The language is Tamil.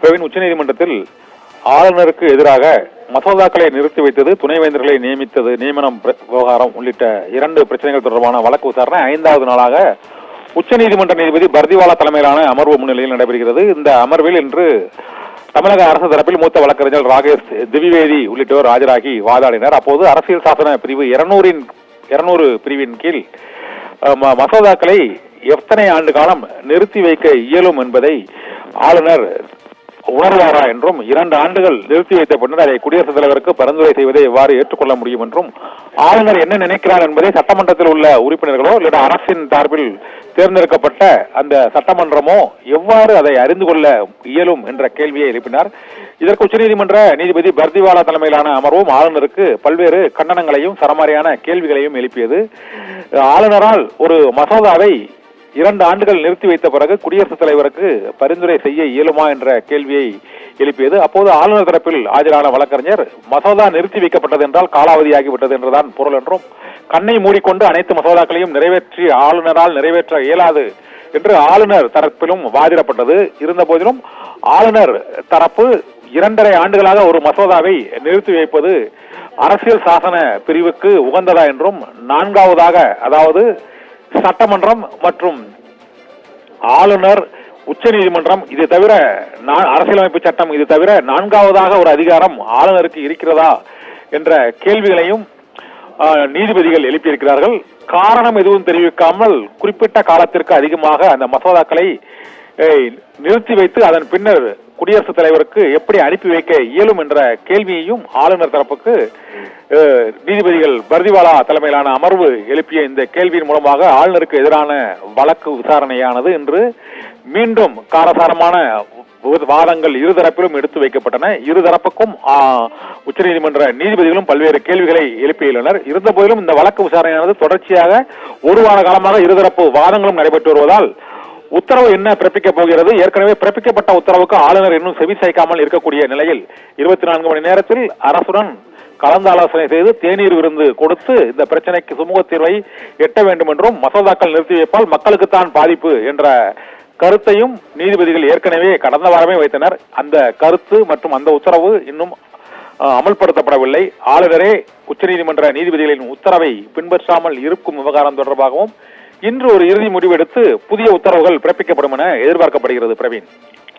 பிரவீன், உச்சநீதிமன்றத்தில் ஆளுநருக்கு எதிராக மசோதாக்களை நிறுத்தி வைத்தது, துணைவேந்தர்களை நியமித்தது, நியமனம் விவகாரம் உள்ளிட்ட 2 பிரச்சனைகள் தொடர்பான வழக்கு விசாரணை 5வது நாளாக உச்சநீதிமன்ற நீதிபதி பர்திவாலா தலைமையிலான அமர்வு முன்னிலையில் நடைபெறுகிறது. இந்த அமர்வில் இன்று தமிழக அரசு தரப்பில் மூத்த வழக்கறிஞர் ராகேஷ் திவிவேதி உள்ளிட்டோர் ஆஜராகி வாதாடினர். அப்போது அரசியல் சாசன பிரிவு 200 பிரிவின் கீழ் மசோதாக்களை எத்தனை ஆண்டு காலம் நிறுத்தி வைக்க இயலும் என்பதை ஆளுநர் உணர்வாரா என்றும், 2 ஆண்டுகள் நிறுத்தி வைத்த பின்னர் அதை குடியரசுத் தலைவருக்கு பரிந்துரை செய்வதை எவ்வாறு ஏற்றுக்கொள்ள முடியும் என்றும், ஆளுநர் என்ன நினைக்கிறார் என்பதை சட்டமன்றத்தில் உள்ள உறுப்பினர்களோ இல்ல அரசின் சார்பில் தேர்ந்தெடுக்கப்பட்ட அந்த சட்டமன்றமோ எவ்வாறு அதை அறிந்து கொள்ள இயலும் என்ற கேள்வியை எழுப்பினார். இதற்கு உச்சநீதிமன்ற நீதிபதி பர்திவாலா தலைமையிலான அமர்வும் ஆளுநருக்கு பல்வேறு கண்டனங்களையும் சரமாரியான கேள்விகளையும் எழுப்பியது. ஆளுநரால் ஒரு மசோதாவை 2 ஆண்டுகள் நிறுத்தி வைத்த பிறகு குடியரசுத் தலைவருக்கு பரிந்துரை செய்ய இயலுமா என்ற கேள்வியை எழுப்பியது. அப்போது ஆளுநர் தரப்பில் ஆஜரான வழக்கறிஞர், மசோதா நிறுத்தி வைக்கப்பட்டது என்றால் காலாவதியாகிவிட்டது என்றுதான் பொருள் என்றும், கண்ணை மூடிக்கொண்டு அனைத்து மசோதாக்களையும் ஆளுநரால் நிறைவேற்ற இயலாது என்று ஆளுநர் தரப்பிலும் வாதிடப்பட்டது. இருந்த போதிலும் ஆளுநர் தரப்பு 2.5 ஆண்டுகளாக ஒரு மசோதாவை நிறுத்தி வைப்பது அரசியல் சாசன பிரிவுக்கு உகந்ததா என்றும், 4வதாக அதாவது சட்டமன்றம் மற்றும் ஆளுநர், உச்சநீதிமன்றம் இது தவிர அரசியலமைப்பு சட்டம் இது தவிர 4வதாக ஒரு அதிகாரம் ஆளுநருக்கு இருக்கிறதா என்ற கேள்விகளையும் நீதிபதிகள் எழுப்பியிருக்கிறார்கள். காரணம் எதுவும் தெரிவிக்காமல் குறிப்பிட்ட காலத்திற்கு அதிகமாக அந்த மசோதாக்களை நிறுத்தி வைத்து அதன் பின்னர் குடியரசுத் தலைவருக்கு எப்படி அனுப்பி வைக்க இயலும் என்ற கேள்வியையும் ஆளுநர் தரப்புக்கு நீதிபதிகள் பர்திவாலா தலைமையிலான அமர்வு எழுப்பிய இந்த கேள்வியின் மூலமாக ஆளுநருக்கு எதிரான வழக்கு விசாரணையானது இன்று மீண்டும் காரசாரமான வாதங்கள் இருதரப்பிலும் எடுத்து வைக்கப்பட்டன. இருதரப்புக்கும் உச்சநீதிமன்ற நீதிபதிகளும் பல்வேறு கேள்விகளை எழுப்பியுள்ளனர். இருந்த போதிலும் இந்த வழக்கு விசாரணையானது தொடர்ச்சியாக 1 வார காலமாக இருதரப்பு வாதங்களும் நடைபெற்று வருவதால் உத்தரவு என்ன பிறப்பிக்கப் போகிறது, ஏற்கனவே பிறப்பிக்கப்பட்ட உத்தரவுக்கு ஆளுநர் இன்னும் செவி சாய்க்காமல் இருக்கக்கூடிய நிலையில் 24 மணி நேரத்தில் அரசுடன் கலந்தாலோசனை செய்து தேநீர் விருந்து கொடுத்து இந்த பிரச்சனைக்கு சுமூக தீர்வை எட்ட வேண்டும் என்றும், மசோதாக்கள் நிறுத்தி வைப்பால் மக்களுக்குத்தான் பாதிப்பு என்ற கருத்தையும் நீதிபதிகள் ஏற்கனவே கடந்த வாரமே வைத்தனர். அந்த கருத்து மற்றும் அந்த உத்தரவு இன்னும் அமல்படுத்தப்படவில்லை. ஆளுநரே உச்சநீதிமன்ற நீதிபதிகளின் உத்தரவை பின்பற்றாமல் இருக்கும் விவகாரம் தொடர்பாகவும் இன்று ஒரு இறுதி முடிவெடுத்து புதிய உத்தரவுகள் பிறப்பிக்கப்படும் என எதிர்பார்க்கப்படுகிறது. பிரவீன்.